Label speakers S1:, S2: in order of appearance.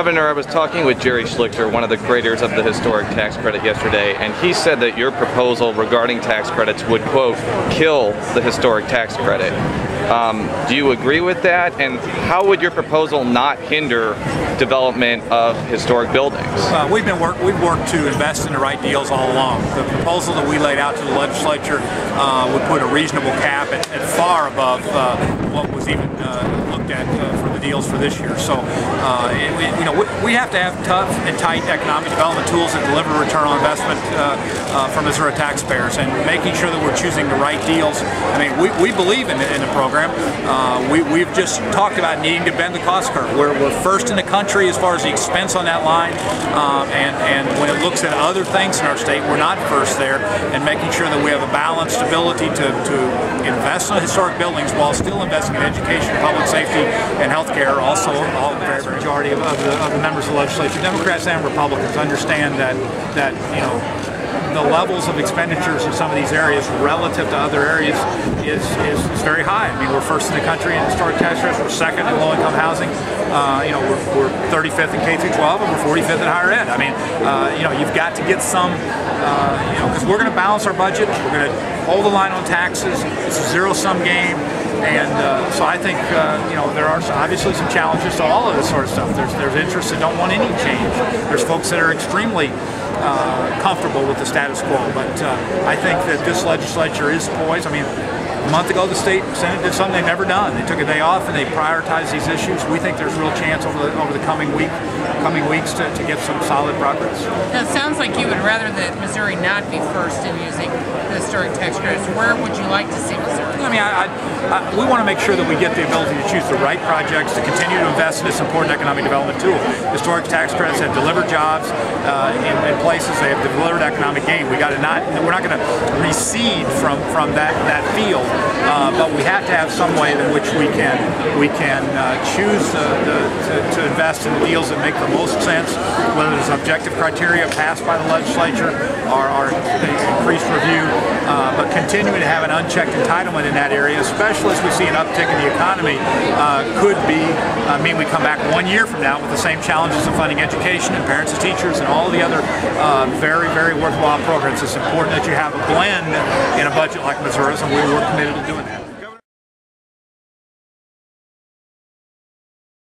S1: Governor, I was talking with Jerry Schlichter, one of the creators of the historic tax credit yesterday, and he said that your proposal regarding tax credits would, quote, kill the historic tax credit. Do you agree with that? And how would your proposal not hinder development of historic buildings?
S2: We've worked to invest in the right deals all along. The proposal that we laid out to the legislature would put a reasonable cap at far above what was even looked at for the deals for this year. So, we have to have tough and tight economic development tools that deliver return on investment for Missouri taxpayers, and making sure that we're choosing the right deals. I mean, we believe in the program. We've just talked about needing to bend the cost curve. We're first in the country as far as the expense on that line, and when it looks at other things in our state, we're not first there, and making sure that we have a balanced ability to invest in historic buildings while still investing in education, public safety, and health care. Also, all the very majority of the members of the legislature, Democrats and Republicans, understand that the levels of expenditures in some of these areas relative to other areas is very high. I mean, we're first in the country in historic tax credits. We're second in low-income housing. We're 35th in K-12, and we're 45th in higher ed. I mean, you've got to get some, because we're going to balance our budget. We're going to hold the line on taxes. It's a zero-sum game. And so I think there are obviously some challenges to all of this sort of stuff. There's interests that don't want any change. There's folks that are extremely comfortable with the status quo. But I think that this legislature is poised. I mean, a month ago, the state Senate did something they've never done. They took a day off and they prioritized these issues. We think there's real chance over the coming weeks to get some solid progress.
S3: Now, it sounds like you would rather that Missouri not be first in using the historic tax credits. Where would you like to see Missouri?
S2: I mean, we want to make sure that we get the ability to choose the right projects to continue to invest in this important economic development tool. Historic tax credits have delivered jobs in places. They have delivered economic gain. We're not going to recede from that field, but we have to have some way in which we can choose to invest in the deals that make the most sense, whether there's objective criteria passed by the legislature or increased review, but continuing to have an unchecked entitlement in that area, especially as we see an uptick in the economy, could mean we come back 1 year from now with the same challenges of funding education and parents and teachers and all the other very, very worthwhile programs. It's important that you have a blend in a budget like Missouri's, and we're committed to doing that.